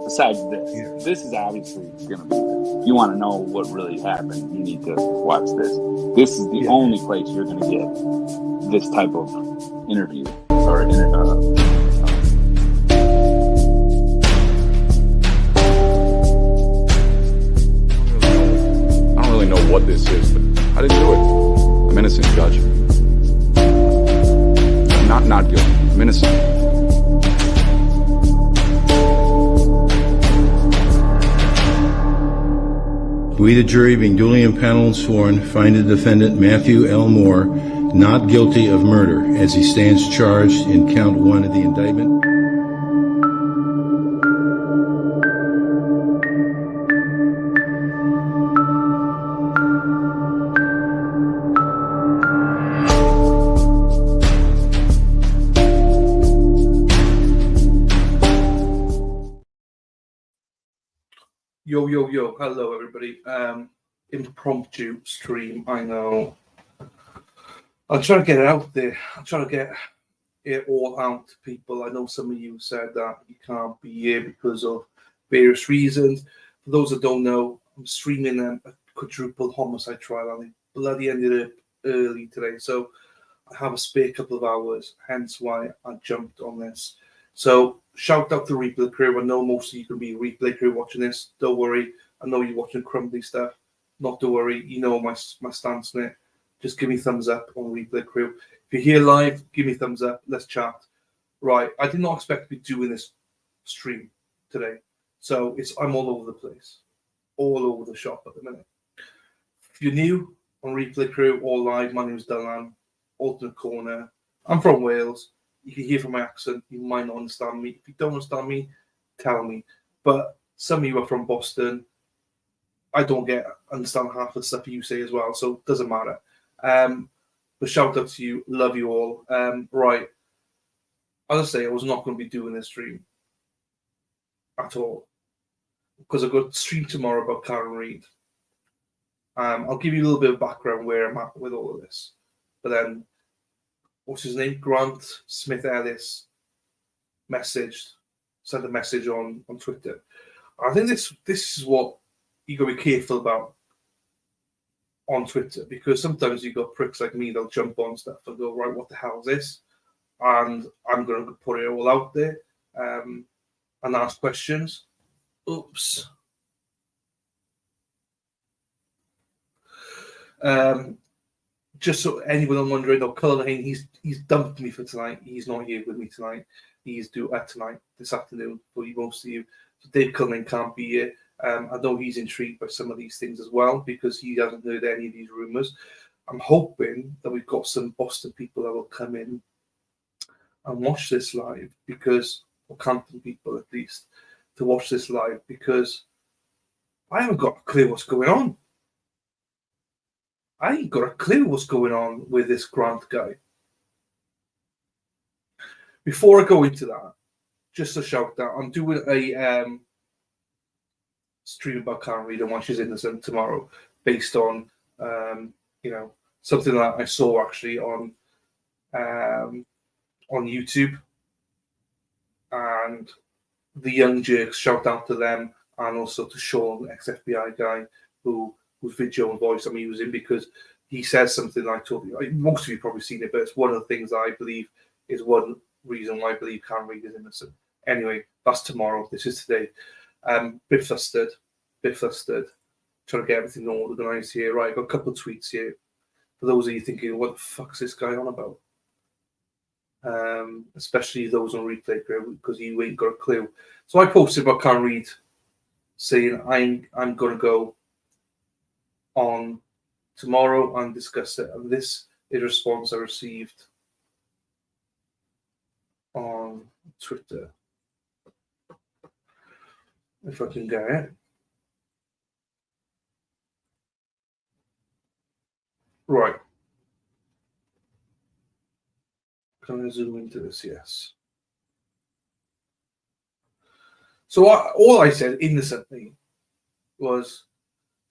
Besides this is obviously going to be this. If you want to know what really happened, you need to watch this. This is the only place you're going to get this type of interview or I don't really know what this is, but I didn't do it. I'm innocent, Judge. I'm not guilty. I'm innocent. We, the jury, being duly impaneled and sworn, find the defendant, Matthew L. Moore, not guilty of murder, as he stands charged in count 1 of the indictment. Yo, hello everybody. Impromptu stream, I know. I'm trying to get it out there. I'm trying to get it all out to people. I know some of you said that you can't be here because of various reasons. For those that don't know, I'm streaming a quadruple homicide trial and it bloody ended up early today. So I have a spare couple of hours, hence why I jumped on this. So shout out to Replay Crew. I know most of you can be Replay Crew watching this. Don't worry. I know you're watching crumbly stuff. Not to worry. You know my stance on it. Just give me thumbs up on Replay Crew. If you're here live, give me thumbs up. Let's chat. Right. I did not expect to be doing this stream today. So I'm all over the place. All over the shop at the minute. If you're new on Replay Crew or live, my name is Dylan. Alternate Corner. I'm from Wales. You can hear from my accent, you might not understand me. If you don't understand me, tell me. But some of you are from Boston. I don't understand half the stuff you say as well, so it doesn't matter. But shout out to you, love you all. Right, as I say, I was not going to be doing this stream at all because I've got a stream tomorrow about Karen Read. I'll give you a little bit of background where I'm at with all of this, but then. What's his name? Grant Smith Ellis sent a message on Twitter. I think this is what you got to be careful about on Twitter, because sometimes you got pricks like me, they'll jump on stuff and go, right, what the hell is this? And I'm going to put it all out there and ask questions. Oops. Just so anyone wondering, Cullen, he's dumped me for tonight. He's not here with me tonight. He's due tonight, this afternoon, for most of you. So Dave Cullen can't be here. I know he's intrigued by some of these things as well because he hasn't heard any of these rumours. I'm hoping that we've got some Boston people that will come in and watch this live, because, or Canton people at least, to watch this live, because I haven't got a clue what's going on. I ain't got a clue what's going on with this Grant guy. Before I go into that, just a shout out, I'm doing a stream about Karen Read and why she's innocent tomorrow, based on something that I saw actually on YouTube, and the Young Jerks, shout out to them, and also to Sean, ex-FBI guy, whose video and voice I'm using, because he says something I told you. Most of you probably seen it, but it's one of the things I believe is one reason why I believe Karen Read is innocent. Anyway, that's tomorrow. This is today. Bit flustered. Trying to get everything organised here. Right, I've got a couple of tweets here. For those of you thinking, what the fuck's this guy on about? Especially those on Replay Crew, because you ain't got a clue. So I posted about Karen Read saying I'm going to go on tomorrow and discuss it, and this is a response I received on Twitter, if I can get it right. Can I zoom into this? Yes. So all I said innocently was,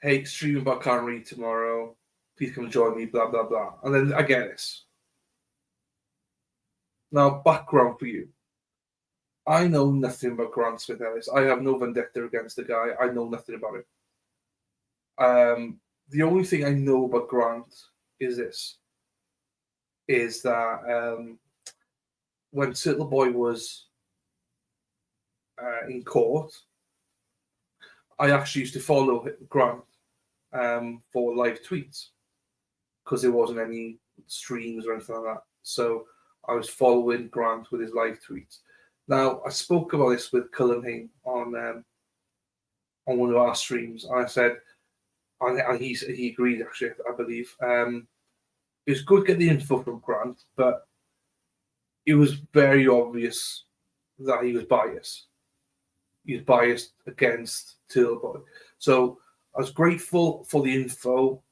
hey, streaming about Karen Read tomorrow. Please come join me, blah, blah, blah. And then I get this. Now, background for you. I know nothing about Grant Smith Ellis. I have no vendetta against the guy. I know nothing about him. The only thing I know about Grant is that when Turtleboy was in court, I actually used to follow Grant for live tweets because there wasn't any streams or anything like that. So I was following Grant with his live tweets. Now, I spoke about this with Cullen Hain on one of our streams. And I said, and he agreed, actually, I believe. It was good to get the info from Grant, but it was very obvious that he was biased. He was biased against Turtleboy. So I was grateful for the info,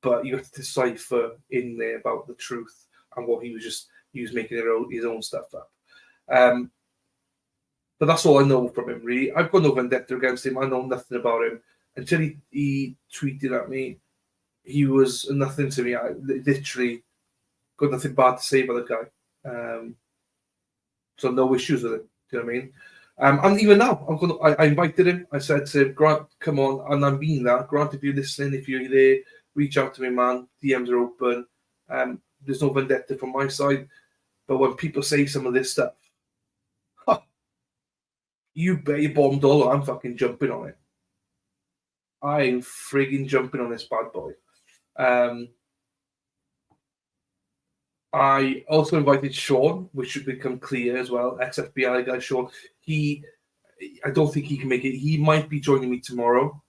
but you have to decipher in there about the truth and what he was making his own stuff up. But that's all I know from him, really. I've got no vendetta against him. I know nothing about him. Until he tweeted at me, he was nothing to me. I literally got nothing bad to say about the guy. So no issues with it. Do you know what I mean? And even now, I invited him. I said to him, Grant, come on. And I'm being that. Grant, if you're listening, if you're there, reach out to me, man. DMs are open. There's no vendetta from my side. But when people say some of this stuff, you bet your bottom dollar I'm fucking jumping on it. I'm frigging jumping on this bad boy. I also invited Sean, which should become clear as well. Ex-FBI guy Sean. I don't think he can make it. He might be joining me tomorrow.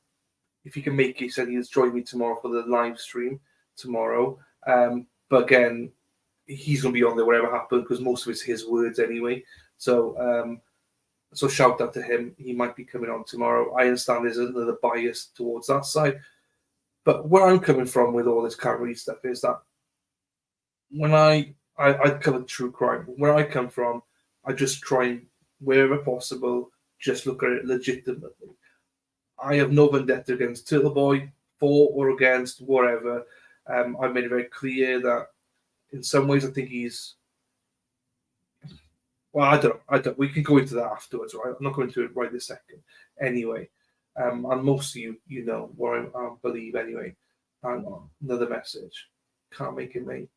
If he can make it, he said he'll join me tomorrow for the live stream tomorrow. But again, he's going to be on there whatever happens because most of it's his words anyway. So shout out to him. He might be coming on tomorrow. I understand there's another bias towards that side. But where I'm coming from with all this Karen Read stuff is that when I cover true crime, where I come from, I just try, wherever possible, just look at it legitimately. I have no vendetta against Turtleboy, for or against, whatever. I've made it very clear that in some ways I think he's... Well, I don't. We can go into that afterwards, right? I'm not going to it right this second. Anyway, and most of you know what I believe anyway. Hang on, another message. Can't make it, mate.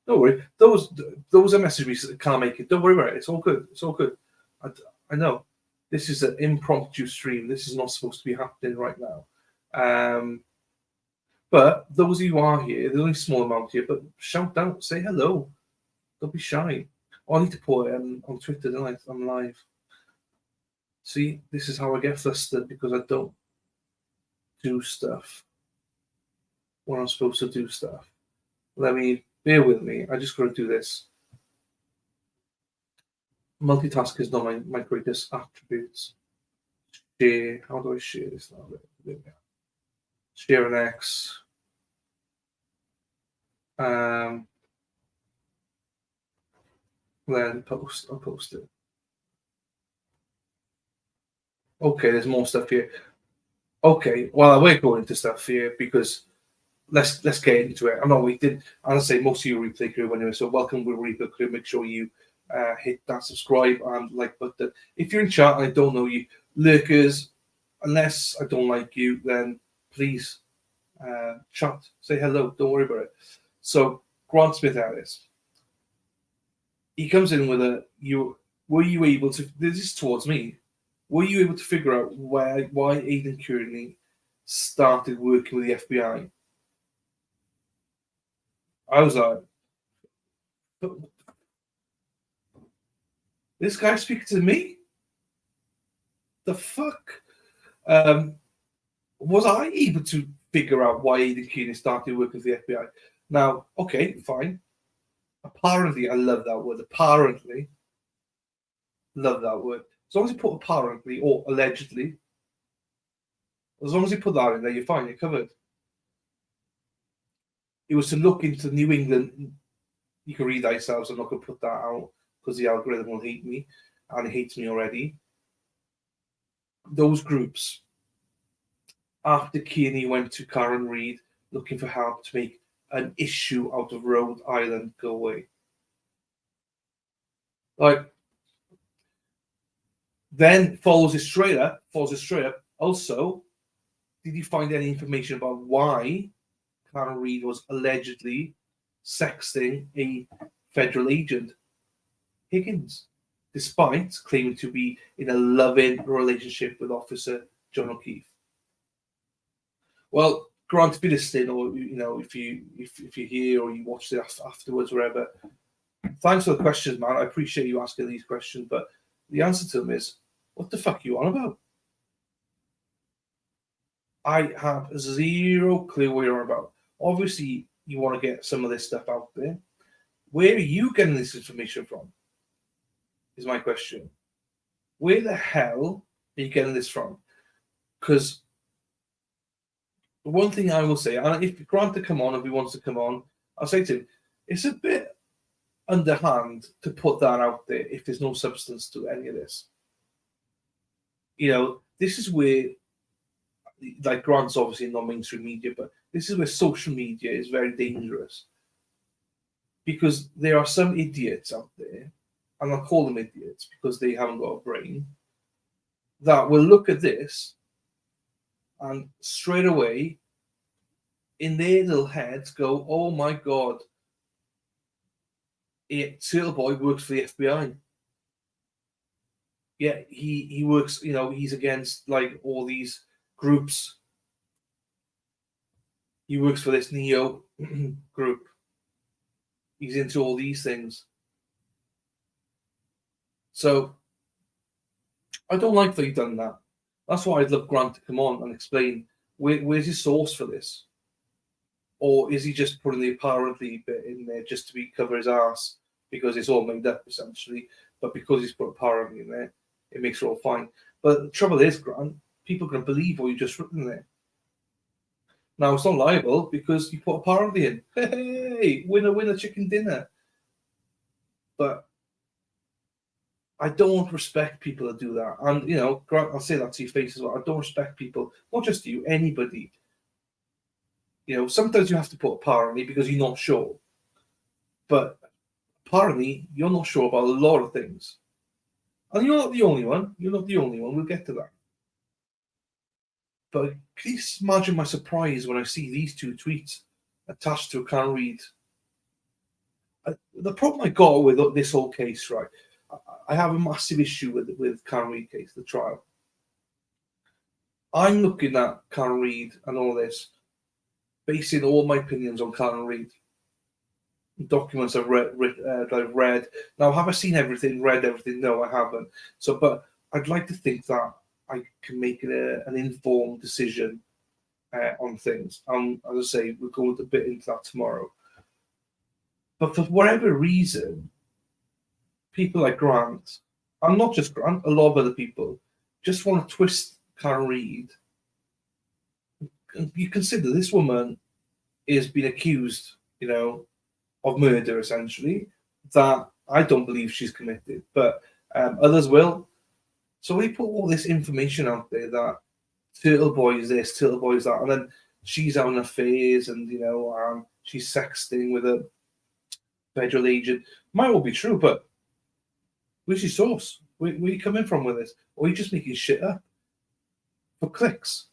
Don't worry. Those are messages that can't make it. Don't worry about it. It's all good. It's all good. I know. This is an impromptu stream. This is not supposed to be happening right now. But those of you who are here, there's only a small amount here, but shout out, say hello. Don't be shy. Oh, I need to put it on Twitter, don't I? I'm live. See, this is how I get flustered because I don't do stuff when I'm supposed to do stuff. Bear with me. I just got to do this. Multitasking is not my greatest attributes. Share. How do I share this now? There we go. Share an X. Then post. I'll post it. Okay, there's more stuff here. Okay, well, we're going into stuff here because let's get into it. I know we did, as I say, most of you replay crew anyway, so welcome to replay crew. Make sure you hit that subscribe and like button. If you're in chat and I don't know you, lurkers, unless I don't like you, then please chat, say hello, don't worry about it. So, Grant Smith Ellis. He comes in with were you able to, this is towards me, were you able to figure out why Aidan Kearney started working with the FBI? I was like, this guy speaking to me? The fuck? Was I able to figure out why Aidan Kearney started working with the FBI? Now, okay, fine. Apparently, I love that word. Apparently, love that word. As long as you put apparently or allegedly, as long as you put that in there, you're fine. You're covered. It was to look into New England. You can read that yourselves. I'm not going to put that out because the algorithm will hate me, and it hates me already. Those groups, after Kearney went to Karen Read looking for help to make an issue out of Rhode Island go away. Like, Then follows it straight up. Also, did you find any information about why Karen Read was allegedly sexting a federal agent, Higgins, despite claiming to be in a loving relationship with Officer John O'Keefe? Well, Grant, be listening, or if you hear or you watch it afterwards, wherever. Thanks for the questions, man. I appreciate you asking these questions, but the answer to them is, what the fuck are you on about? I have zero clue what you're on about. Obviously, you want to get some of this stuff out there. Where are you getting this information from? Is my question. Where the hell are you getting this from? Because the one thing I will say, and if Grant to come on, if he wants to come on, I'll say to him, it's a bit underhand to put that out there if there's no substance to any of this. This is where, like, Grant's obviously not mainstream media, but this is where social media is very dangerous. Because there are some idiots out there, and I'll call them idiots because they haven't got a brain, that will look at this and straight away, in their little heads, go, oh my God, Turtleboy works for the FBI. Yeah, he works, he's against, like, all these groups. He works for this Neo group. He's into all these things. So, I don't like that he's done that. That's why I'd love Grant to come on and explain where's his source for this. Or is he just putting the apparently bit in there just to cover his ass because it's all made up, essentially. But because he's put apparently in there, it makes it all fine. But the trouble is, Grant, people are going to believe what you just written there. Now, it's not liable because you put apparently in. Hey, winner, chicken dinner. But I don't respect people that do that. And, Grant, I'll say that to your face as well. I don't respect people, not just you, anybody. Sometimes you have to put apparently because you're not sure. But apparently, you're not sure about a lot of things. And you're not the only one. We'll get to that. But please imagine my surprise when I see these two tweets attached to a Karen Read. The problem I got with this whole case, right? I have a massive issue with Karen Read case, the trial. I'm looking at Karen Read and all this, basing all my opinions on Karen Read. Documents I've read. Now, have I seen everything, read everything? No, I haven't. But I'd like to think that I can make an informed decision on things. As I say, we'll go a bit into that tomorrow. But for whatever reason, people like Grant, and not just Grant, a lot of other people, just want to twist Karen Read. You consider this woman is being accused, of murder, essentially, that I don't believe she's committed, but others will. So we put all this information out there that Turtleboy is this, Turtleboy is that, and then she's having affairs and, she's sexting with a federal agent. Might all be true, but where's your source? Where are you coming from with this? Or are you just making shit up for clicks?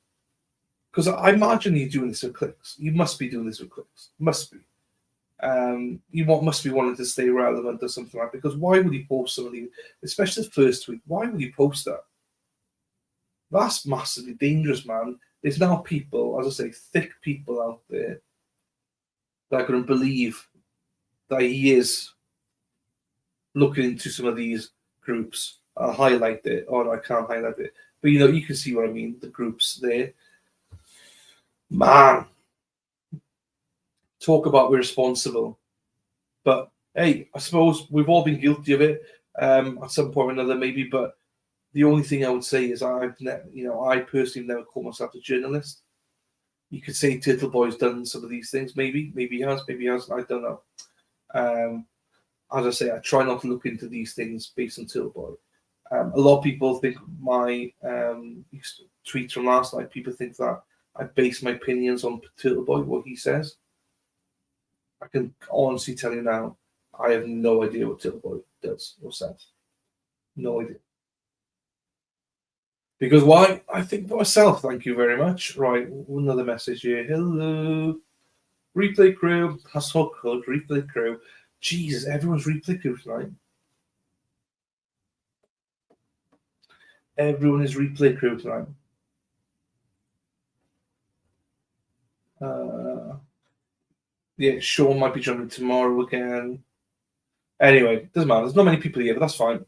Because I imagine you're doing this for clicks. You must be doing this for clicks. Must be. You must be wanting to stay relevant or something like that. Because why would you post some of these, especially the first tweet? Why would you post that? That's massively dangerous, man. There's now people, as I say, thick people out there that are going to believe that he is looking into some of these groups. I'll highlight it. Oh, no, I can't highlight it. But, you can see what I mean, the groups there. Man. Talk about irresponsible. But, hey, I suppose we've all been guilty of it at some point or another, maybe. But the only thing I would say is I personally never call myself a journalist. You could say Turtleboy's done some of these things, maybe he has, I don't know. As I say, I try not to look into these things based on Turtleboy. A lot of people think my tweets from last night, people think that I base my opinions on Turtleboy, what he says. I can honestly tell you now, I have no idea what Turtleboy does or says. No idea. Because why? I think for myself, thank you very much. Right, another message here. Hello. Replay crew. That's so good. Replay crew. Jesus, everyone's replay crew tonight. Everyone is replay crew tonight. Yeah, Sean might be joining tomorrow again. Anyway, doesn't matter. There's not many people here, but that's fine.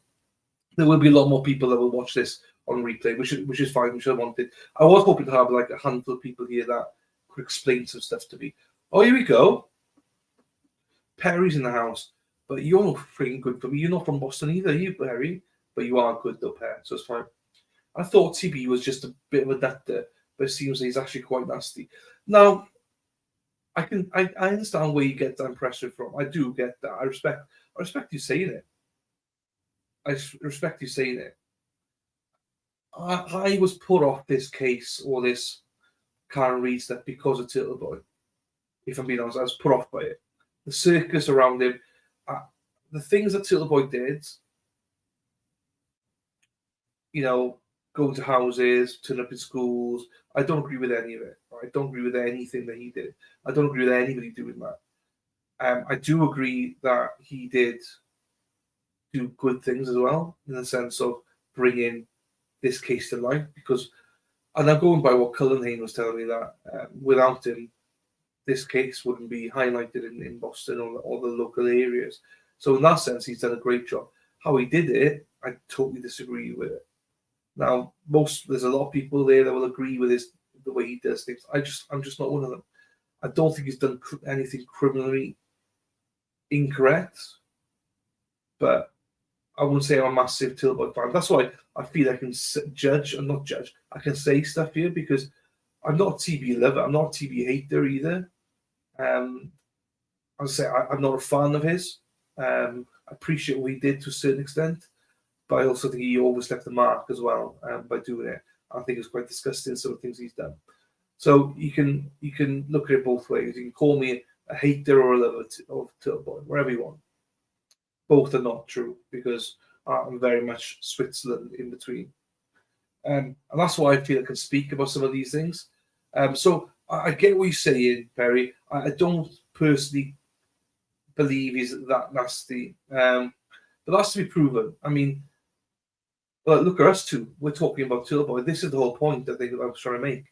There will be a lot more people that will watch this on replay, which is fine, which I wanted. I was hoping to have like a handful of people here that could explain some stuff to me. Oh, here we go. Perry's in the house, but you're not freaking good for me. You're not from Boston either, you, Perry? But you are good though, Per, so it's fine. I thought TB was just a bit of a doctor, but it seems he's actually quite nasty. Now, I understand where you get that impression from. I do get that. I respect you saying it. I respect you saying it. I was put off this case or this Karen Read stuff because of Turtleboy. If I'm being honest, I was put off by it. The circus around him, the things that Turtleboy did, you know, go to houses, turn up in schools. I don't agree with any of it. I don't agree with anything that he did. I don't agree with anybody doing that. I do agree that he did do good things as well, in the sense of bringing this case to light. Because, and I'm going by what Cullenhane was telling me, that without him, this case wouldn't be highlighted in Boston or the local areas. So in that sense, he's done a great job. How he did it, I totally disagree with it. Now, there's a lot of people there that will agree with the way he does things. I'm just not one of them. I don't think he's done anything criminally incorrect, but I wouldn't say I'm a massive Turtleboy fan. That's why I feel I can judge and not judge. I can say stuff here because I'm not a TB lover. I'm not a TB hater either. I say I'm not a fan of his. I appreciate what he did to a certain extent, but I also think he always left a mark as well by doing it. I think it's quite disgusting, some of the things he's done. So you can look at it both ways. You can call me a hater or a lover of Turtleboy, wherever you want. Both are not true because I'm very much Switzerland in between. And that's why I feel I can speak about some of these things. So I get what you're saying, Perry. I don't personally believe he's that nasty. But that's to be proven. I mean, well, look at us two. We're talking about Turtleboy. This is the whole point I think I was trying to make.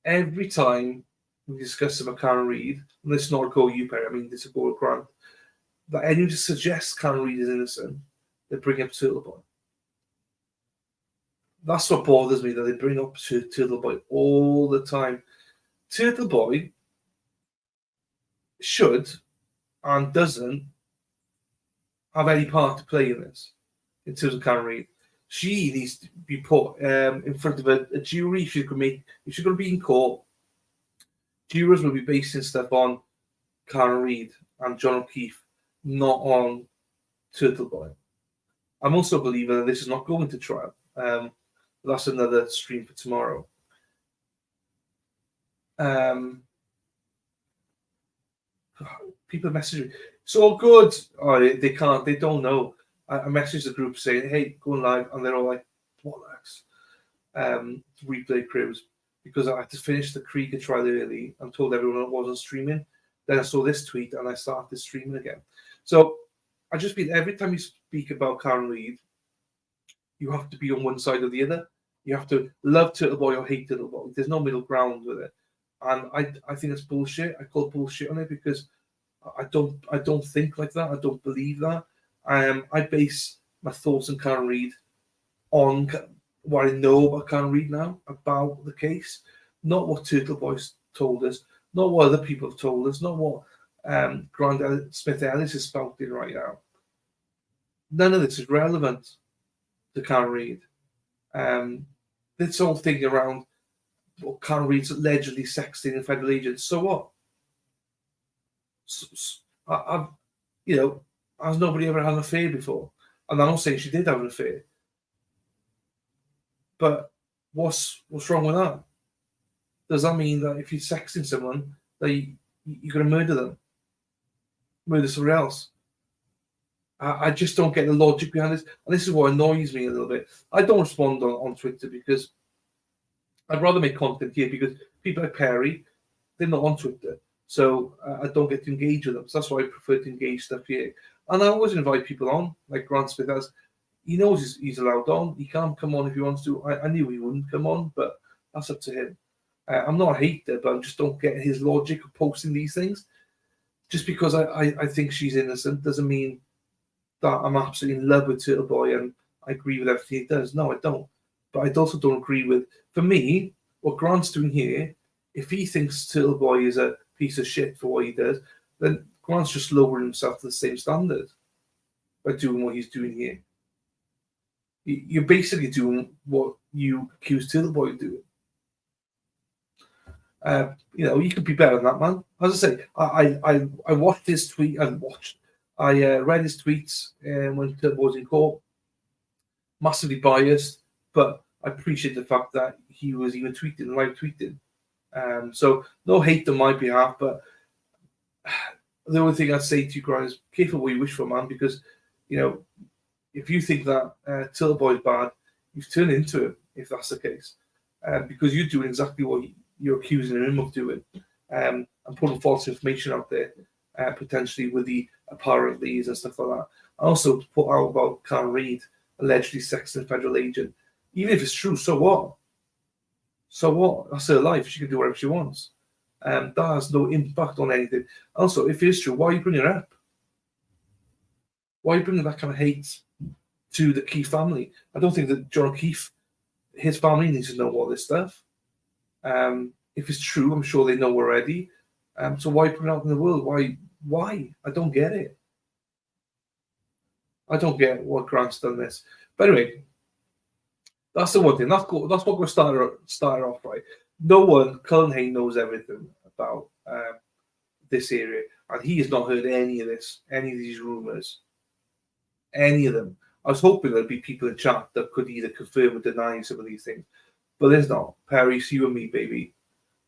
Every time we discuss about Karen Read, and this is not a go you, Perry, I mean, this is a go Grant, that anyone just suggests Karen Read is innocent, they bring up Turtleboy. That's what bothers me, that they bring up Turtleboy all the time. Turtleboy should and doesn't have any part to play in this, in terms of Karen Read. She needs to be put in front of a jury. If she's going to be in court, jurors will be basing stuff on Karen Read and John O'Keefe, not on Turtleboy. I'm also a believer that this is not going to trial. That's another stream for tomorrow. People message me, it's all good. Oh, they can't, they don't know. I messaged the group saying, hey, going live, and they're all like, bollocks. Replay crews, because I had to finish the Krieger trial early and told everyone I wasn't streaming. Then I saw this tweet and I started streaming again. So I just feel every time you speak about Karen Read, you have to be on one side or the other. You have to love Turtleboy or hate Turtleboy. There's no middle ground with it. And I think it's bullshit. I call bullshit on it because I don't think like that. I don't believe that. I base my thoughts on Karen Read on what I know about Karen Read now, about the case, not what Turtleboy told us, not what other people have told us, not what Grant Smith Ellis is spouting right now. None of this is relevant to Karen Read. This whole thing around Karen Read's allegedly sexting a federal agent. So what? Has nobody ever had an affair before? And I'm not saying she did have an affair. But what's wrong with that? Does that mean that if you're sexting someone, that you're going to murder them? Murder somebody else? I just don't get the logic behind this. And this is what annoys me a little bit. I don't respond on Twitter because I'd rather make content here, because people like Perry, they're not on Twitter. So I don't get to engage with them. So that's why I prefer to engage stuff here. And I always invite people on, like Grant Smith Ellis. He knows he's allowed on. He can't come on if he wants to. I knew he wouldn't come on, but that's up to him. I'm not a hater, but I just don't get his logic of posting these things. Just because I think she's innocent doesn't mean that I'm absolutely in love with Turtleboy and I agree with everything he does. No, I don't. But I also don't agree with, for me, what Grant's doing here. If he thinks Turtleboy is a piece of shit for what he does, then Grant's just lowering himself to the same standard by doing what he's doing here. You're basically doing what you accuse Turtleboy of doing. You could be better than that, man. As I say, I watched his tweet. I read his tweets when Turtleboy was in court. Massively biased, but I appreciate the fact that he was even tweeting, live tweeting. So no hate on my behalf, but the only thing I'd say to you guys, careful what you wish for, man, because if you think that Turtleboy is bad, you've turned into him if that's the case, because you're doing exactly what you're accusing him of doing, and putting false information out there, potentially with the apparentlys and stuff like that. I also put out about Karen Read allegedly sexting a federal agent. Even if it's true, so what? So what? That's her life. She can do whatever she wants. That has no impact on anything. Also, if it is true, why are you bringing it up? Why are you bringing that kind of hate to the Keefe family? I don't think that John Keefe, his family, needs to know all this stuff. If it's true, I'm sure they know already. So why put it out in the world? Why? I don't get it. I don't get what Grant's done this. But anyway, that's the one thing. That's what we're starting off, right? No one, Cullen Hayne knows everything about this area, and he has not heard any of these rumours, any of them. I was hoping there'd be people in chat that could either confirm or deny some of these things, but there's not. Perry, it's you and me, baby.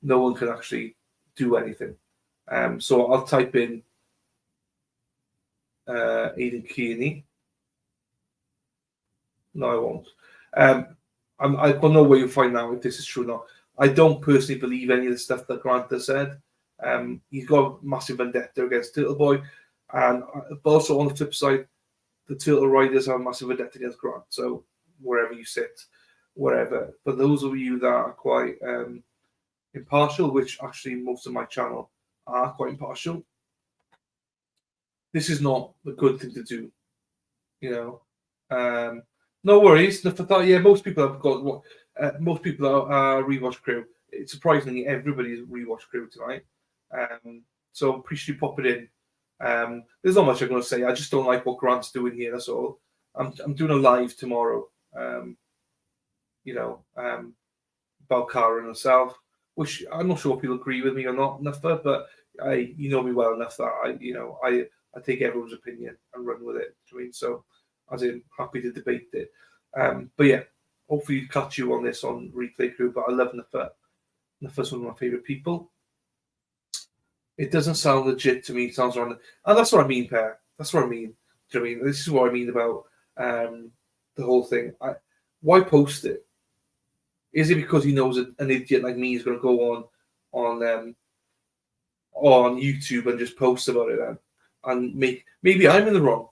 No one can actually do anything. So I'll type in Aidan Kearney. No, I won't. I've got no way of finding out if this is true or not. I don't personally believe any of the stuff that Grant has said. He's got a massive vendetta against Turtleboy, but also on the flip side, the Turtle Riders have a massive vendetta against Grant. So wherever you sit, wherever. But those of you that are quite impartial, which actually most of my channel are quite impartial, this is not a good thing to do. No worries. Yeah, most people have got most people are rewatch crew. It's surprisingly everybody's rewatch crew tonight. So appreciate you popping in. There's not much I'm going to say. I just don't like what Grant's doing here. That's all. I'm doing a live tomorrow. About Karen herself, which I'm not sure if people agree with me or not enough, but you know me well enough that I take everyone's opinion and run with it. So as in happy to debate it. But yeah, hopefully catch you on this on Replay Crew. But I love Nuffa. Nuffa's one of my favorite people. It doesn't sound legit to me. It sounds wrong, and that's what I mean, Per. That's what I mean. Do you know what I mean? This is what I mean about the whole thing. Why post it? Is it because he knows an idiot like me is going to go on YouTube and just post about it then, and maybe I'm in the wrong.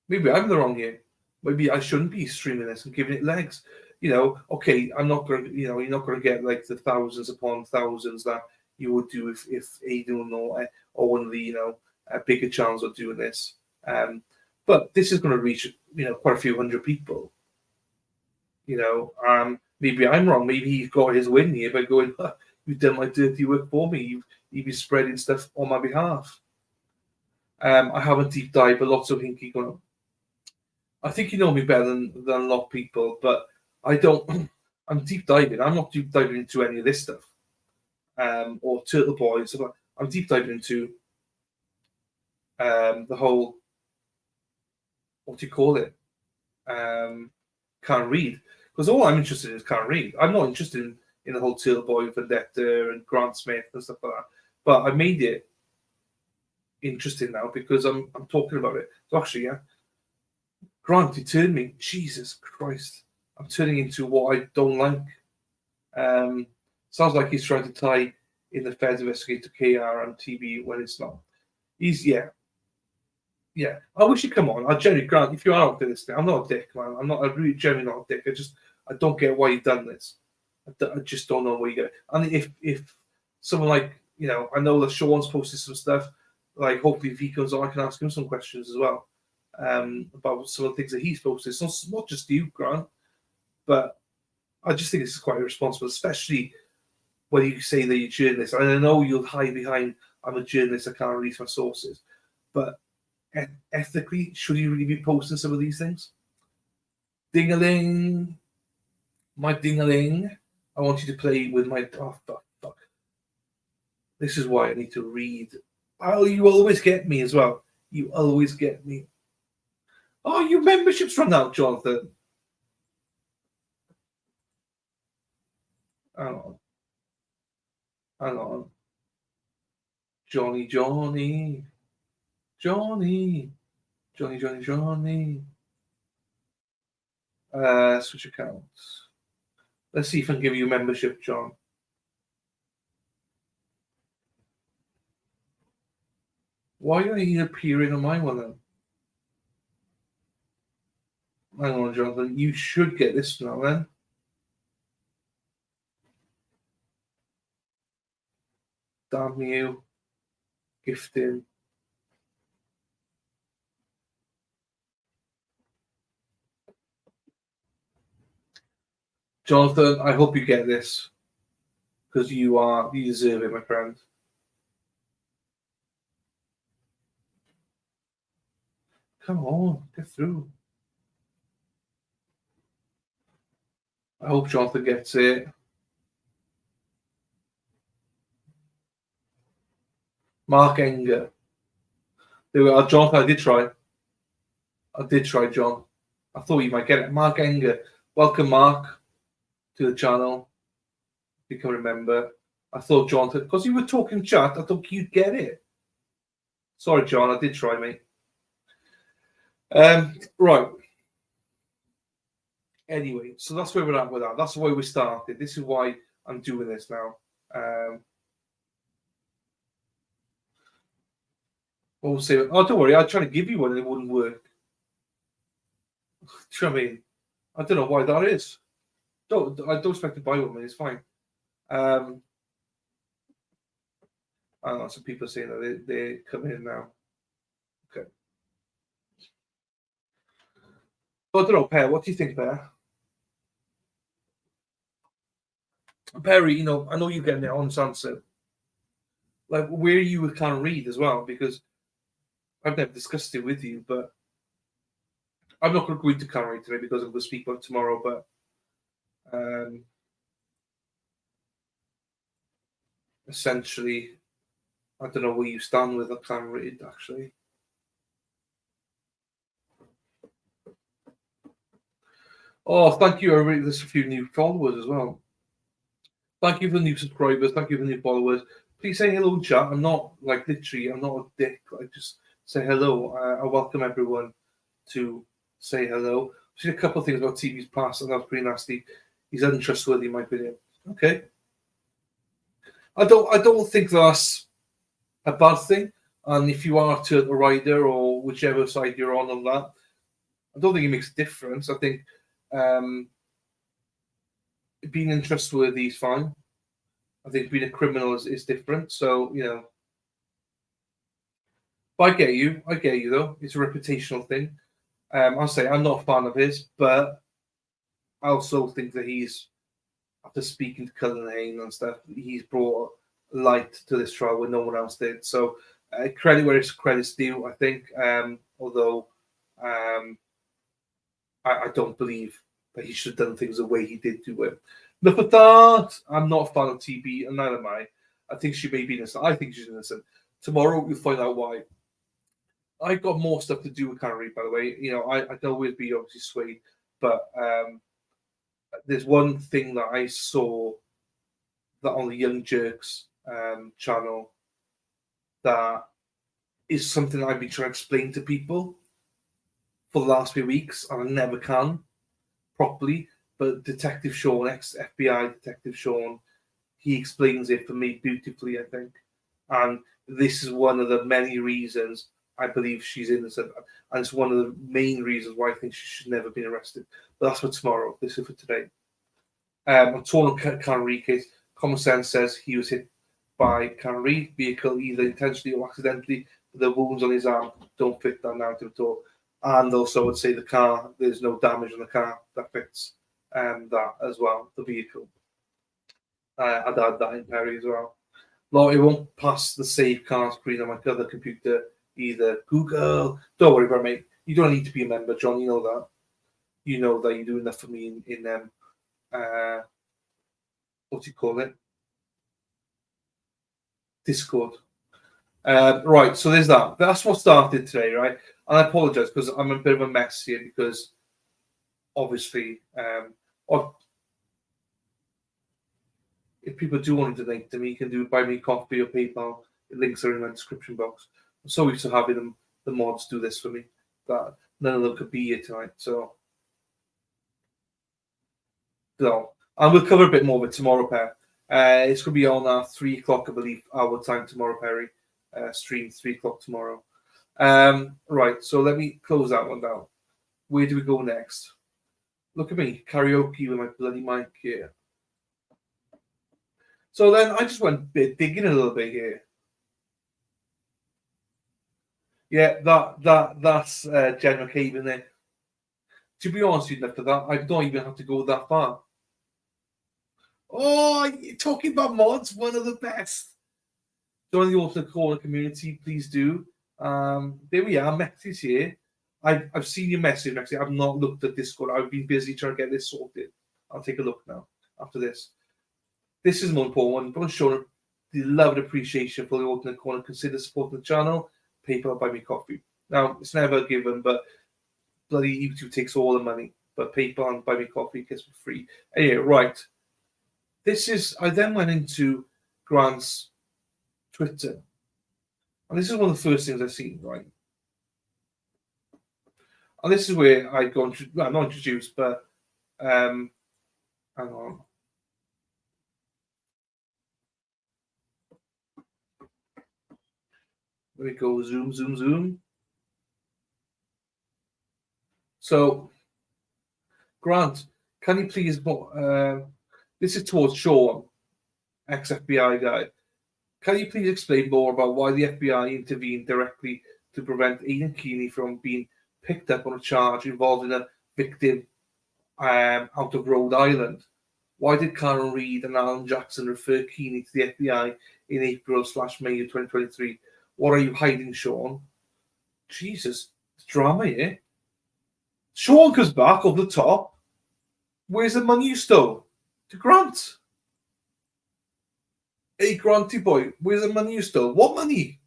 Maybe I'm in the wrong here. Maybe I shouldn't be streaming this and giving it legs. Okay, I'm not going to, you're not going to get like the thousands upon thousands that you would do if Aidan or one of the, bigger channels are doing this. But this is going to reach, quite a few hundred people. Maybe I'm wrong. Maybe he's got his win here by going, you've done my dirty work for me. You've been spreading stuff on my behalf. I haven't deep dived, but lots of hinky going on. I think you know me better than a lot of people, but I don't. I'm deep diving. I'm not deep diving into any of this stuff, or Turtleboy and stuff. I'm deep diving into the whole. What do you call it? Karen Read, because all I'm interested in is Karen Read. I'm not interested in the whole Turtleboy vendetta and Grant Smith and stuff like that. But I made it interesting now because I'm talking about it. So actually, yeah, Grant, you turned me. Jesus Christ, I'm turning into what I don't like. Sounds like he's trying to tie in the Feds investigator KR and TB when it's not. He's yeah. I wish you'd come on. I genuinely, Grant, if you are out there listening, I'm not a dick, man. I'm really genuinely not a dick. I don't get why you've done this. I just don't know where you get. And if someone like I know that Sean's posted some stuff. Like hopefully if he comes on, I can ask him some questions as well about some of the things that he's posted. So it's not just you, Grant, but I just think this is quite irresponsible, especially when you say that you're a journalist. And I know you'll hide behind, I'm a journalist, I can't release my sources. But ethically, should you really be posting some of these things? Ding-a-ling. My ding-a-ling. I want you to play with my... Oh, fuck. This is why I need to read. Oh, you always get me as well. You always get me. Oh, your membership's run out, Jonathan. Hang on. Johnny. Switch accounts. Let's see if I can give you membership, John. Why are you appearing on my one then? Hang on, Jonathan. You should get this now then. Damn you. Gifting. Jonathan, I hope you get this. Because you deserve it, my friend. Come on, get through. I hope Jonathan gets it. Mark Enger. There we are. Jonathan, I did try, John. I thought you might get it. Mark Enger. Welcome, Mark, to the channel. If you can remember. I thought Jonathan, because you were talking chat, I thought you'd get it. Sorry, John, I did try, mate. Right. Anyway, so that's where we're at with that. That's why we started. This is why I'm doing this now. What say? Oh, don't worry. I tried to give you one and it wouldn't work. Do you know what I mean? I don't know why that is. I don't expect to buy one, man. It's fine. I don't know. Some people are saying that they come in now. Okay. But I don't know, Per. What do you think, Per? Perry, I know you're getting the honest answer. Like, where you with Karen Read as well, because I've never discussed it with you, but I'm not going to go into Karen Read today because I'm going to speak about it tomorrow, but essentially, I don't know where you stand with Karen Read, actually. Oh, thank you. There's a few new followers as well. Thank you for the new subscribers. Thank you for the new followers. Please say hello in chat. I'm not I'm not a dick. I just say hello. I welcome everyone to say hello. I've seen a couple of things about TV's past, and that's pretty nasty. He's untrustworthy, in my opinion. Okay. I don't think that's a bad thing. And if you are to the rider or whichever side you're on that, I don't think it makes a difference. I think being untrustworthy is fine. I think being a criminal is different. So, but I get you though. It's a reputational thing. I'll say I'm not a fan of his, but I also think that he's, after speaking to Cullinane and stuff, he's brought light to this trial when no one else did. So credit where it's credit's due, I think. Although I don't believe that he should have done things the way he did do it. Look at that. I'm not a fan of TB, and neither am I. I think she may be innocent. I think she's innocent. Tomorrow, you'll find out why. I've got more stuff to do with Karen Read, by the way. I can always be obviously swayed, but there's one thing that I saw that on the Young Jerks channel that is something I've been trying to explain to people for the last few weeks, and I never can properly. But Detective Sean, ex-FBI Detective Sean, he explains it for me beautifully, I think. And this is one of the many reasons I believe she's innocent. And it's one of the main reasons why I think she should never have been arrested. But that's for tomorrow. This is for today. A torn Karen Read case. Common sense says he was hit by Karen Read vehicle either intentionally or accidentally. The wounds on his arm don't fit that narrative at all. And also, I would say the car, there's no damage on the car that fits that as well, the vehicle. I'd add that in Perry as well. It won't pass the save car screen on my other computer either. Google, don't worry about it, mate. You don't need to be a member, John. You know that. You know that you do enough for me in what do you call it? Discord. Right, so there's that. That's what started today, right? And I apologize because I'm a bit of a mess here because obviously, if people do want to donate to me, you can do buy me coffee or PayPal. The links are in my description box. I'm so used to having the mods do this for me that none of them could be here tonight. So, and we'll cover a bit more of it tomorrow, Per. It's going to be on 3 o'clock, I believe, our time tomorrow, Perry. Stream 3 o'clock tomorrow. Right, so let me close that one down. Where do we go next? Look at me, karaoke with my bloody mic here. So then I just went digging a little bit here. Yeah, that's Jen McCabe in there. To be honest with you, after that, I don't even have to go that far. Oh, you're talking about mods, one of the best. Join the Alternate Corner community, please do. There we are, Mexi's here. I've seen your message, Mexi. I've not looked at Discord. I've been busy trying to get this sorted. I'll take a look now after this. This is more important one. But showing the love and appreciation for the Alternate Corner. Consider supporting the channel. PayPal, buy me coffee. Now, it's never given, but bloody YouTube takes all the money. But PayPal and buy me coffee gets for free. Anyway, right. I then went into Grant's Twitter. And this is one of the first things I've seen, right? And this is where I go, not introduced, but hang on. There we go, zoom. So, Grant, can you please, this is towards Sean, ex-FBI guy. Can you please explain more about why the FBI intervened directly to prevent Aidan Keeney from being picked up on a charge involving a victim out of Rhode Island? Why did Karen Read and Alan Jackson refer Keeney to the FBI in April/May of 2023? What are you hiding, Sean? Jesus, it's drama here. Sean comes back over the top. Where's the money you stole? To Grant. Hey, Granty boy, where's the money you stole? What money?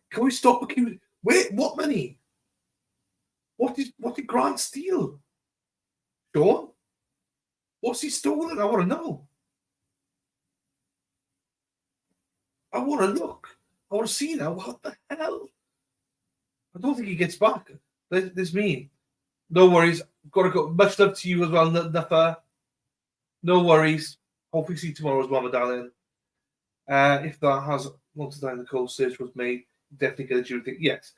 Can we stop accusing? Wait, what money? What did Grant steal? Sean? What's he stolen? I want to know. I want to look. I want to see now. What the hell? I don't think he gets back. This mean. No worries. Got to go. Much love to you as well, Nuffa. No worries. Hopefully see you tomorrow as well, my darling. If that has once the cold search was made, definitely get a jury thing. Yes.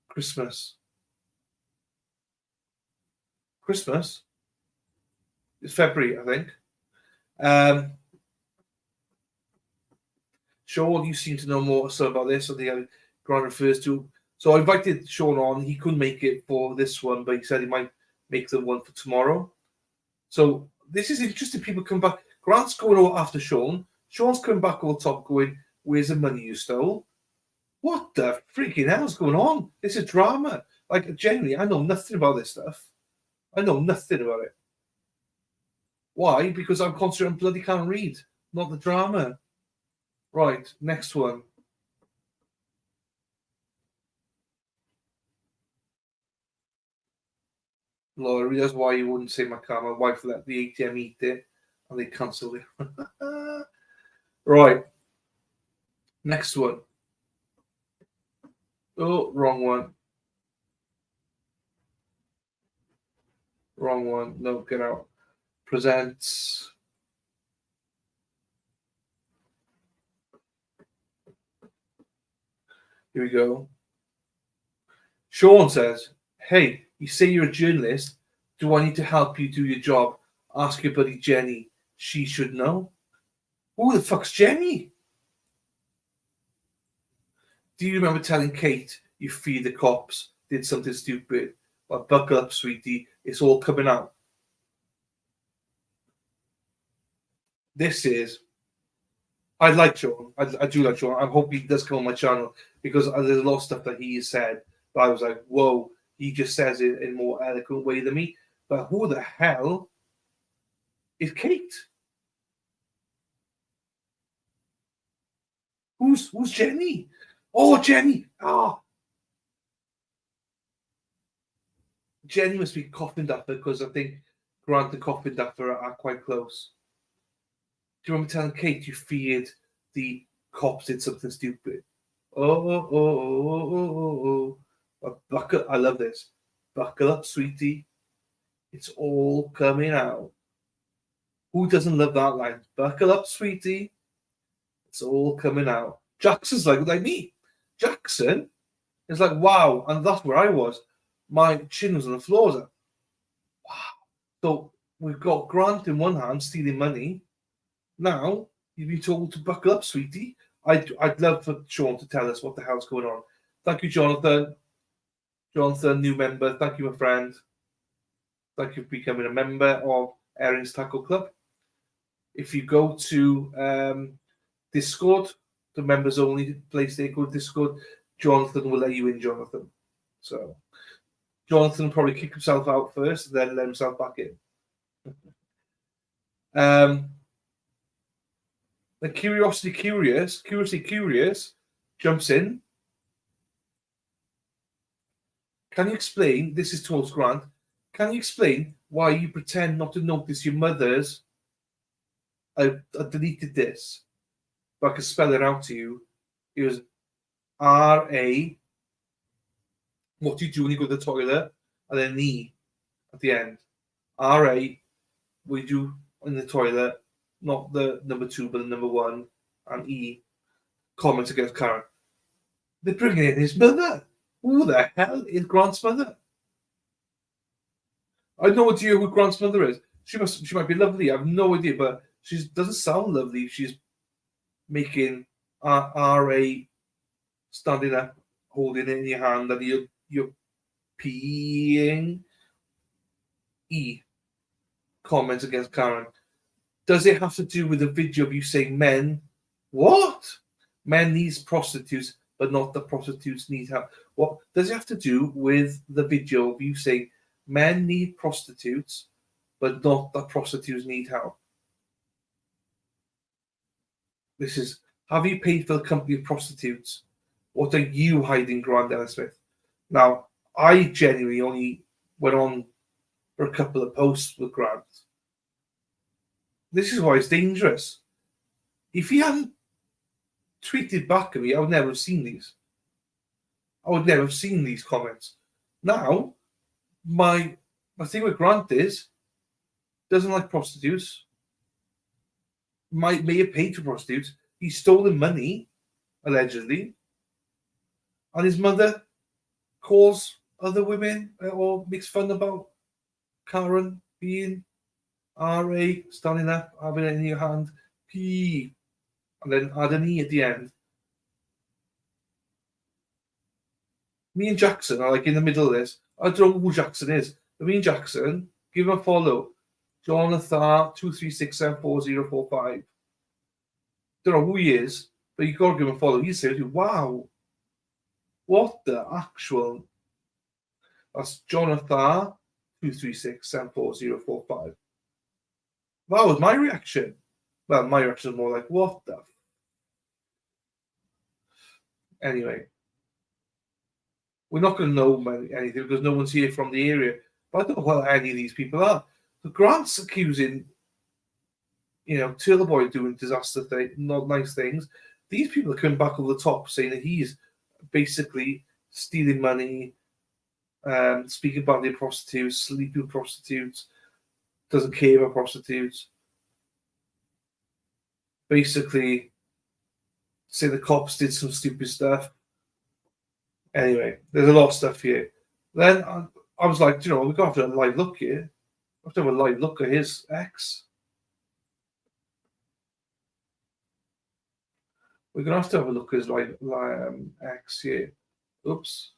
Christmas. It's February, I think. Sean, you seem to know more so about this, or the Grant refers to. So I invited Sean on. He couldn't make it for this one, but he said he might make the one for tomorrow. So this is interesting. People come back. Grant's going over after Sean. Sean's coming back over top going, where's the money you stole? What the freaking hell's going on? This is drama. Like, genuinely, I know nothing about this stuff. I know nothing about it. Why? Because I'm concentrating on bloody Karen Read, not the drama. Right, next one. Laura, that's why you wouldn't say my car. My wife let the ATM eat it, and they cancelled it. Right. Next one. Oh, wrong one. Wrong one. No, get out. Presents. Here we go. Sean says, hey, you say you're a journalist. Do I need to help you do your job? Ask your buddy Jenny. She should know. Who the fuck's Jenny? Do you remember telling Kate you feared the cops did something stupid? Well, buckle up, sweetie. It's all coming out. This is... I like Sean. I do like Sean. I hope he does come on my channel because there's a lot of stuff that he has said. But I was like, whoa, he just says it in a more eloquent way than me. But who the hell is Kate? Who's Jenny? Oh, Jenny. Ah. Jenny must be Coffin Duffer because I think Grant and Coffin Duffer are quite close. Do you remember telling Kate you feared the cops did something stupid? Buckle, I love this. Buckle up, sweetie. It's all coming out. Who doesn't love that line? Buckle up, sweetie. It's all coming out. Jackson's like me. Jackson is like, wow. And that's where I was. My chin was on the floor. Like, wow. So we've got Grant in one hand stealing money. Now you've been told to buckle up, sweetie. I'd love for Sean to tell us what the hell's going on. Thank you, Jonathan. Jonathan, new member. Thank you, my friend. Thank you for becoming a member of Erin's Tackle Club. If you go to Discord, the members only place there called Discord, Jonathan will let you in, Jonathan. So Jonathan will probably kick himself out first, then let himself back in. The Curiously Curious jumps in. Can you explain, this is towards Grant, can you explain why you pretend not to notice your mother's, I deleted this, but I can spell it out to you. It was R-A, what do you do when you go to the toilet, and then E at the end. R-A, we do in the toilet, not the number 2, but the number 1, and E, comments against Karen. They're bringing in his mother. Who the hell is Grant's mother? I have no idea who Grant's mother is. She might be lovely. I have no idea, but she doesn't sound lovely. She's making R-A, standing up, holding it in your hand, and you're peeing. E, comments against Karen. Does it have to do with the video of you saying men? What? Men needs prostitutes, but not the prostitutes need help. What does it have to do with the video of you saying men need prostitutes, but not the prostitutes need help? This is, have you paid for the company of prostitutes? What are you hiding, Grant Ellis Smith? Now, I genuinely only went on for a couple of posts with Grant. This is why it's dangerous. If he hadn't tweeted back at me, I would never have seen these. I would never have seen these comments. Now, my thing with Grant is, doesn't like prostitutes, may have paid for prostitutes, he's stolen money, allegedly, and his mother calls other women or makes fun about Karen being R-A, standing up, having it in your hand, P, and then add an E at the end. Me and Jackson are like in the middle of this. I don't know who Jackson is, but me and Jackson, give him a follow. Jonathan 236744045. Don't know who he is, but you got to give him a follow. He's saying, wow, what the actual? That's Jonathan 236744045. That was my reaction. Well, my reaction was more like, what the? Anyway, we're not going to know anything because no one's here from the area. But I don't know what any of these people are. So Grant's accusing, Turtleboy doing disaster things, not nice things. These people are coming back over the top saying that he's basically stealing money, speaking badly of prostitutes, sleeping with prostitutes, doesn't care about prostitutes. Basically, say the cops did some stupid stuff. Anyway, there's a lot of stuff here. Then I was like, you know, we've got to have a live look here. We have to have a live look at his ex. We're going to have a look at his live ex here. Oops.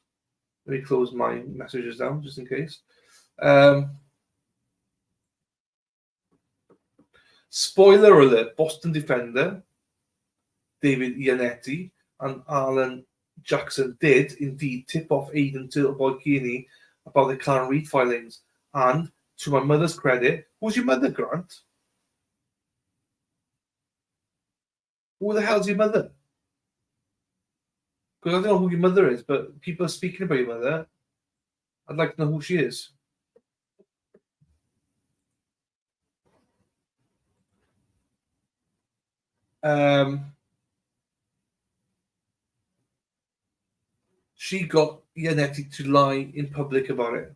Let me close my messages down just in case. Spoiler alert, Boston defender David Iannetti and Alan Jackson did indeed tip off Aidan Turtleboy Karen about the Karen Read filings. And to my mother's credit, who's your mother, Grant? Who the hell's your mother? Because I don't know who your mother is, but people are speaking about your mother. I'd like to know who she is. She got Iannetti to lie in public about it.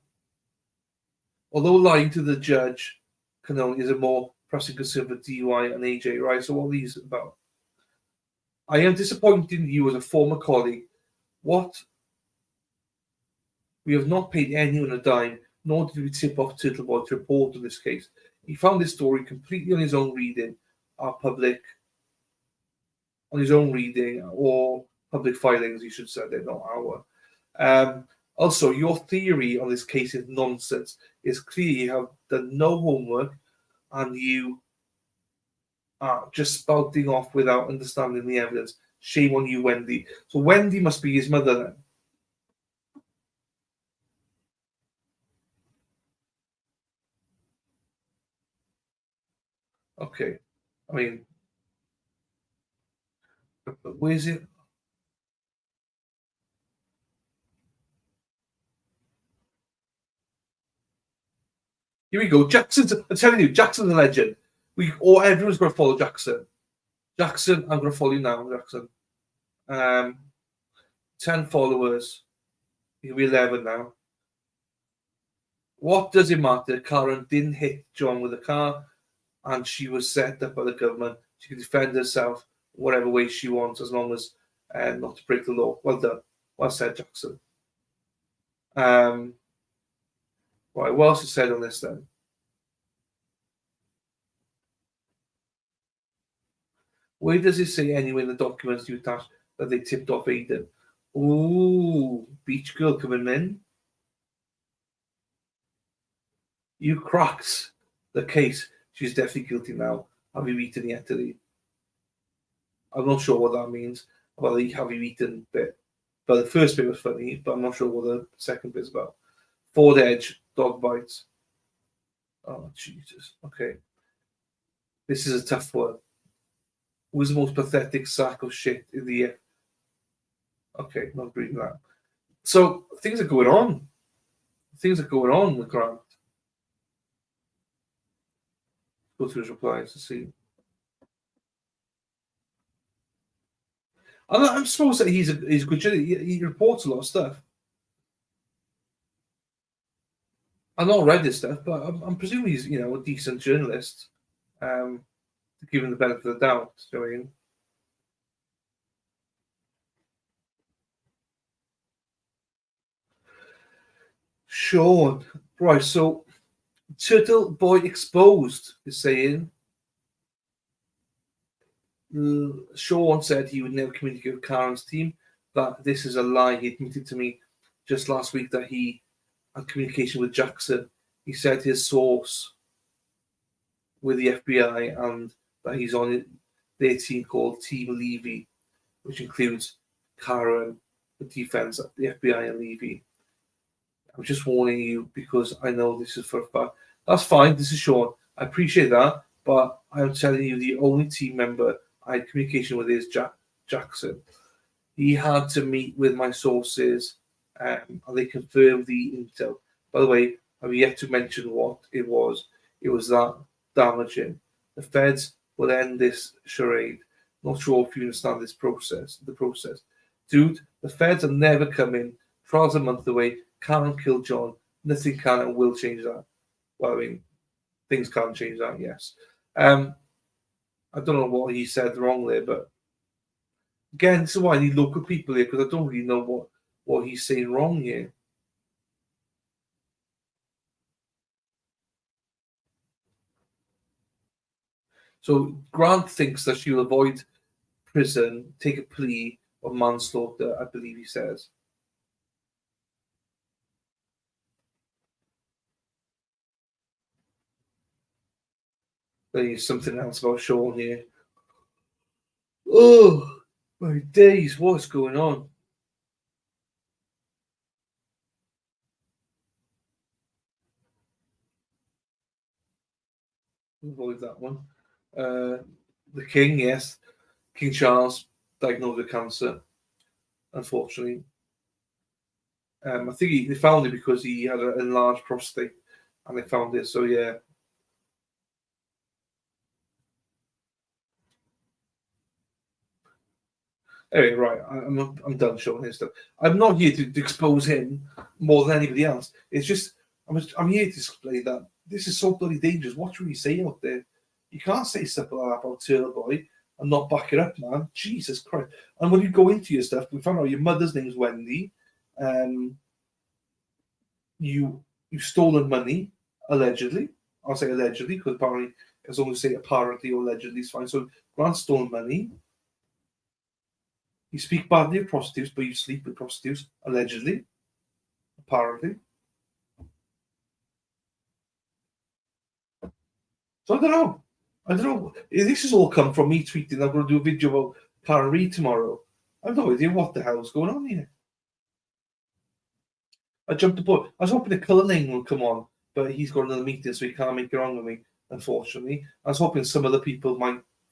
Although lying to the judge is a more pressing concern for DUI and AJ, right? So what are these about? I am disappointed in you as a former colleague. What? We have not paid anyone a dime, nor did we tip off Turtleboy to report on this case. He found this story completely on his own reading, or public filings, you should say, they're not our. Also, your theory on this case is nonsense. It's clear you have done no homework and you are just spouting off without understanding the evidence. Shame on you, Wendy. So Wendy must be his mother then. Okay. I mean, where is it? Here we go. I'm telling you, Jackson's a legend. Everyone's going to follow Jackson. Jackson, I'm going to follow you now, Jackson. 10 followers. You'll be 11 now. What does it matter? Karen didn't hit John with a car, and she was set up by the government. She can defend herself whatever way she wants, as long as not to break the law. Well done. Well said, Jackson. Right, what else is said on this then? Where does it say anyway in the documents you attached that they tipped off Aidan? Ooh, beach girl coming in. You cracked the case. She's definitely guilty now. Have you eaten yet today? I'm not sure what that means about the have you eaten bit. But the first bit was funny, but I'm not sure what the second bit's about. Ford Edge, dog bites. Oh, Jesus. Okay. This is a tough one. Who's the most pathetic sack of shit in the year? Okay, not reading that. So things are going on. Things are going on with Grant. Go through his replies to see. I'm supposed that he's a good journalist. He reports a lot of stuff. I've not read this stuff, but I'm presuming he's a decent journalist. To give him the benefit of the doubt. You know what I mean? Sean, right? So, Turtleboy exposed is saying. Sean said he would never communicate with Karen's team. That this is a lie. He admitted to me just last week that he had communication with Jackson. He said his source with the FBI and that he's on their team called Team Levy, which includes Karen, the defense, the FBI, and Levy. I'm just warning you because I know this is for a fact. That's fine. This is Sean. I appreciate that, but I'm telling you, the only team member I had communication with is Jackson. He had to meet with my sources, and they confirmed the intel. By the way, I've yet to mention what it was. It was that damaging. The feds will end this charade. Not sure if you understand this process. The process, dude. The feds are never coming Trial's a month away. Can't kill John. Nothing can and will change that. Well, I mean, things can change that, yes. I don't know what he said wrong there, but again, this is why I need local people here, because I don't really know what he's saying wrong here. So Grant thinks that she'll avoid prison, take a plea of manslaughter, I believe he says. There's something else about Sean here. Oh, my days, what's going on? Avoid that one. The King, yes. King Charles diagnosed with cancer, unfortunately. I think they found it because he had an enlarged prostate, and they found it. So yeah. Anyway, right. I'm done showing his stuff. I'm not here to expose him more than anybody else. It's just I'm here to explain that this is so bloody dangerous. What should we say out there? You can't say stuff like that about Turtleboy and not back it up, man. Jesus Christ! And when you go into your stuff, we found out your mother's name's Wendy. You've stolen money, allegedly. I'll say allegedly because apparently, as long as you say apparently or allegedly, it's fine. So Grant stolen money. You speak badly of prostitutes, but you sleep with prostitutes, allegedly, apparently. So I don't know. This has all come from me tweeting I'm going to do a video about Karen Read tomorrow. I have no idea what the hell's going on here. I jumped aboard. I was hoping the Cullinane would come on, but he's got another meeting, so he can't make it on with me, unfortunately. I was hoping some other people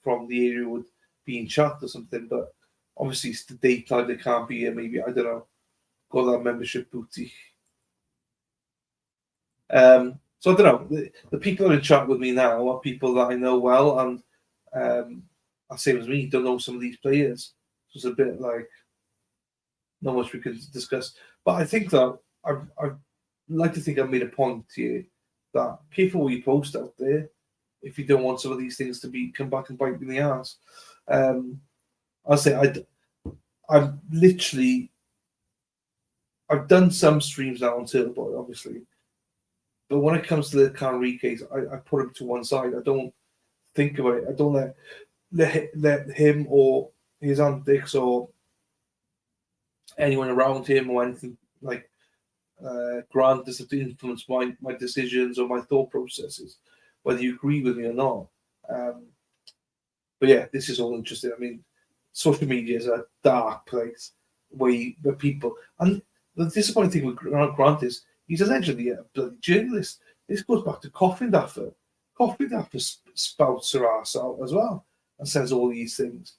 from the area would be in chat or something, but obviously it's the daytime, they can't be here. Maybe, I don't know, got that membership booty. So I don't know. The people who are in chat with me now are people that I know well, and same as me, don't know some of these players. So it's a bit like not much we can discuss. But I think that I'd like to think I've made a point here that people we post out there, if you don't want some of these things to come back and bite you in the ass. I'll say I've done some streams now on Turtleboy, obviously. But when it comes to the Karen Read case, I put him to one side. I don't think about it. I don't let him or his antics or anyone around him or anything like Grant does to influence my decisions or my thought processes, whether you agree with me or not. But yeah, this is all interesting. I mean, social media is a dark place where people, and the disappointing thing with Grant is he's allegedly a bloody journalist. This goes back to Coffin Daffer. Coffin Daffer spouts her ass out as well and says all these things.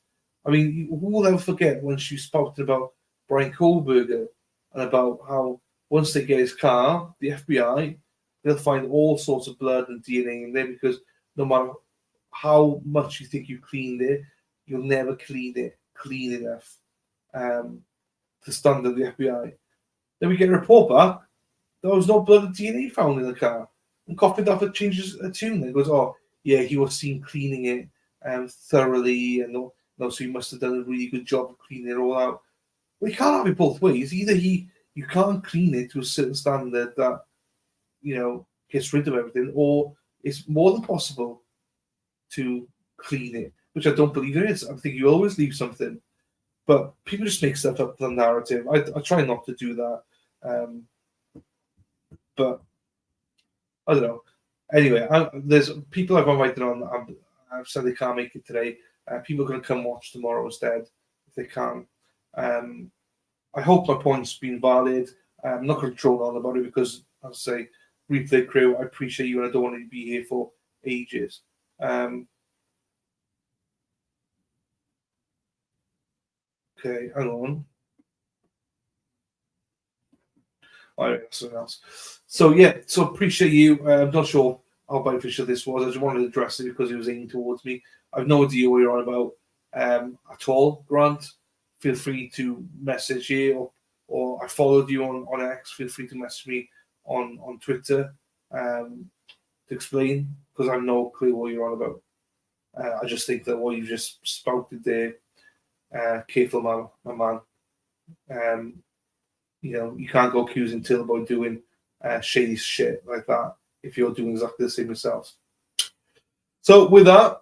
I mean, who will ever forget when she spouted about Brian Kohlberger and about how once they get his car, the FBI, they'll find all sorts of blood and DNA in there because no matter how much you think you cleaned it, you'll never clean it clean enough to stand at the FBI. Then we get a report back. There was no blood and DNA found in the car. And Coffin Daffer changes a tune and goes, oh, yeah, he was seen cleaning it thoroughly. And so he must have done a really good job of cleaning it all out. Well, you can't have it both ways. Either you can't clean it to a certain standard that, gets rid of everything, or it's more than possible to clean it, which I don't believe there is. I think you always leave something. But people just make stuff up for the narrative. I try not to do that. But I don't know. Anyway, there's people I've invited on. I've said they can't make it today. People are going to come watch tomorrow instead if they can. I hope my point's been valid. I'm not going to drone on about it because, as I say, replay crew, I appreciate you and I don't want to be here for ages. Okay, hang on. All right, something else. So yeah, so appreciate you. I'm not sure how beneficial this was. I just wanted to address it because it was aimed towards me. I've no idea what you're on about at all, Grant. Feel free to message here or or I followed you on X, feel free to message me on Twitter to explain, because I have no clue what you're on about. I just think that what you just spouted there, careful, my man. You can't go accusing Turtleboy doing shady shit like that if you're doing exactly the same yourself. So with that,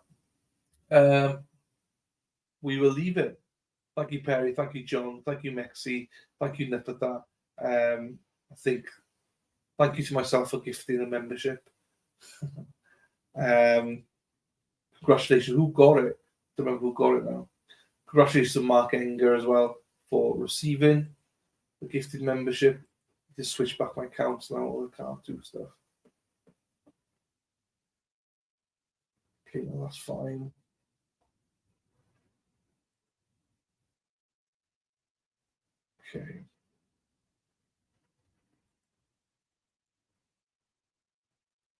we will leave it. Thank you, Perry. Thank you, John. Thank you, Mexi. Thank you, Nipata. I think thank you to myself for gifting a membership. Congratulations. Who got it? Don't remember who got it now. Congratulations to Mark Enger as well for receiving the gifted membership. Just switch back my accounts now, or I can't do stuff. Okay, well, that's fine. Okay.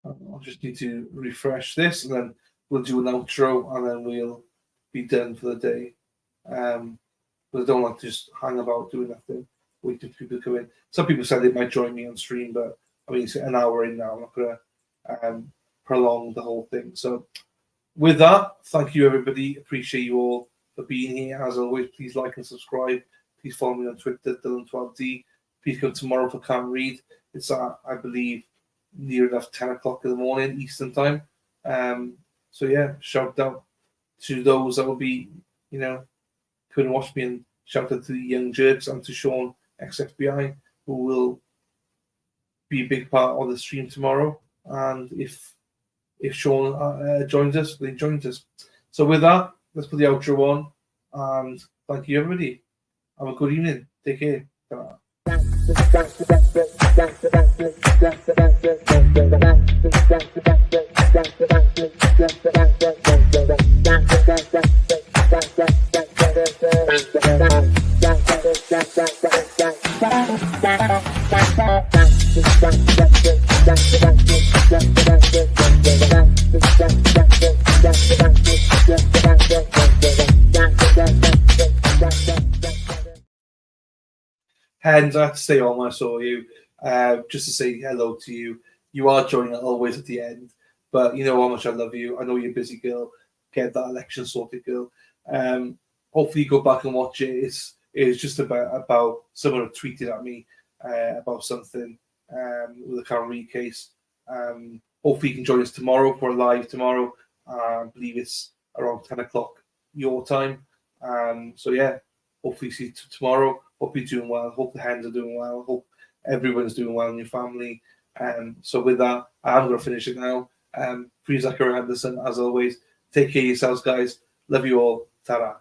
I'll just need to refresh this, and then we'll do an outro, and then we'll be done for the day. But I don't like to just hang about doing nothing, waiting for people to come in. Some people said they might join me on stream, but I mean, it's an hour in now. I'm not going to prolong the whole thing. So with that, thank you, everybody. Appreciate you all for being here. As always, please like and subscribe. Please follow me on Twitter, Dylan12D. Please come tomorrow for Karen Read. It's at, I believe, near enough 10 o'clock in the morning Eastern time. So yeah, shout out to those that will be, couldn't watch me, and shout out to the Young Jerks and to Sean ex-FBI, who will be a big part of the stream tomorrow. And if Sean joins us, then joins us. So with that, let's put the outro on, and thank you, everybody. Have a good evening. Take care. Ta-ra. Hens, I had to stay on when I saw you, just to say hello to you. You are joining always at the end, but you know how much I love you. I know you're a busy girl. Get that election sorted, girl. Hopefully you go back and watch it. It's just about someone who tweeted at me about something with the Karen Read case. Hopefully you can join us tomorrow for a live tomorrow. I believe it's around 10 o'clock your time. So yeah, hopefully see you tomorrow. Hope you're doing well. Hope the hens are doing well. Hope everyone's doing well in your family. So with that, I'm going to finish it now. Free Zachary Anderson, as always. Take care of yourselves, guys. Love you all. Ta-ra.